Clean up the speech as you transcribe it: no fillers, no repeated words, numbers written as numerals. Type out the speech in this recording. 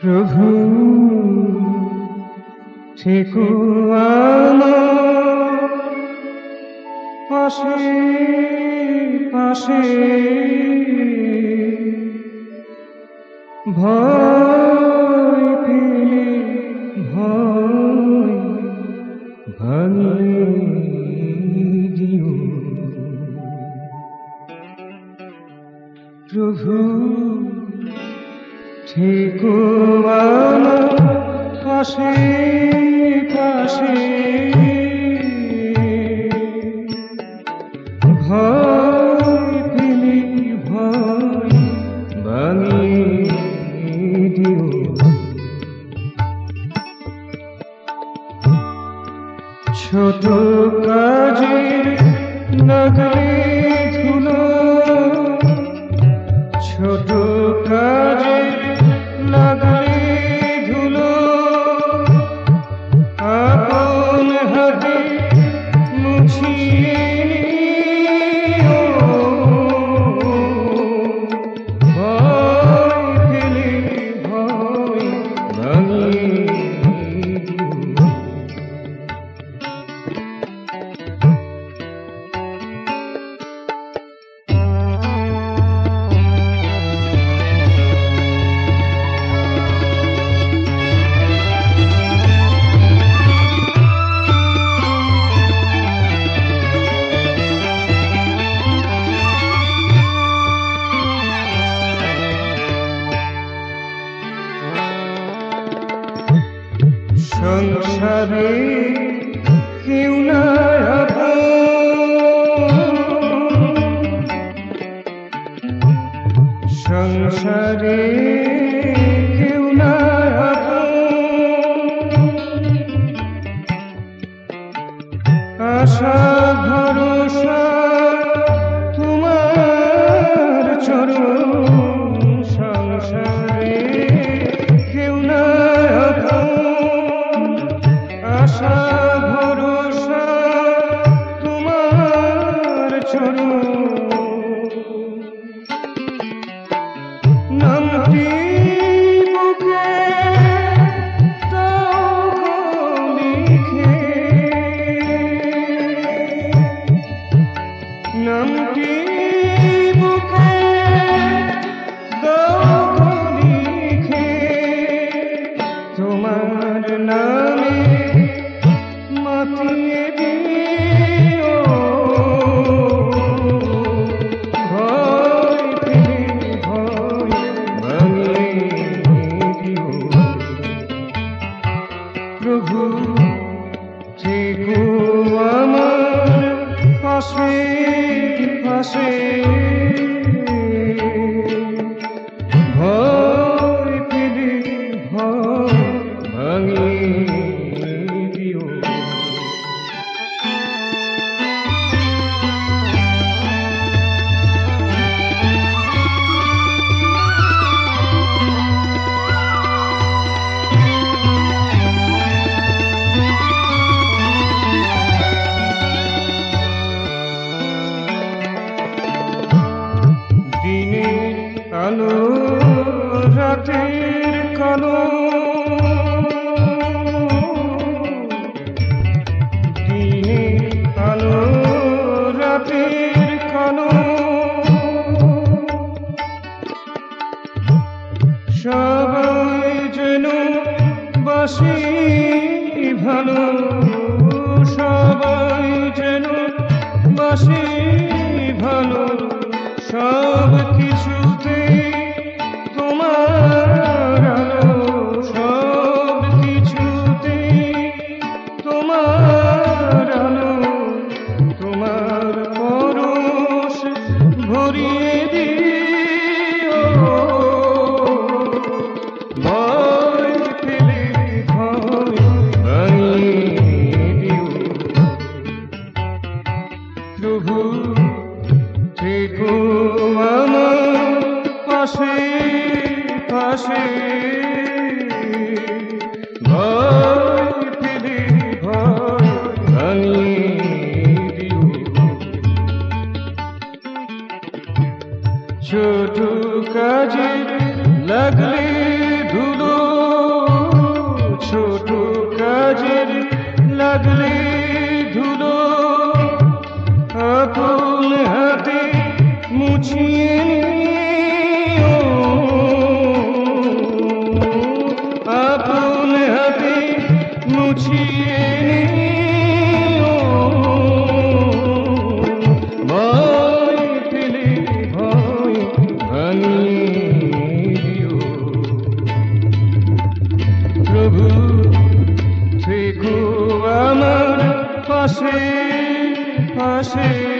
প্রভু থেকো আমার পাশে পাশে, ভয় পেলে ভয় ভাঙিয়ে দিও। প্রভু থেকো আমার পাশে পাশে, ভয় পেলে ভয় ভাঙিয়ে দিও। ছোট কাজে লাগলে ধুলো, ছোট কাজে লাগলে ধুলো, আপন হাতে মুছিয়ে নিও। ভয় পেলে ভয় ভাঙিয়ে দিও। সংসারে কেউ না আপন, সংসারে কেউ না আপন, আশা ভরসা তোমার চরণ। সংসারে কেউ না আশা ভরসা তোমার চরণ। নামটি বুকে দাও লিখে, নামটি বুকে দাও লিখে, তোমার নামে মাতিয়ে দিও। ভয় পেলে ভয় ভাঙিয়ে দিও। প্রভু থেকো আমার পাশে পাশে, ভয় পেলে ভয় ভাঙিয়ে দিও। দিনের আলো রাতের কালো, দিনের আলো রাতের কালো, সবাই যেন বাসি ভালো, সবাই যেন বাসি ভালো। সব কিছুতে তোমার আলো, সব কিছুতে তোমার আলো, তোমার পরশ ভরিয়ে দিও। ভয় পেলে ভয় ভাঙিয়ে দিও। প্রভু থেকো আমার পাশে পাশে, ভয় পেলে ভয় ভাঙিয়ে দিও। ছোট কাজে লাগলে ধুলো, পাশে পাশে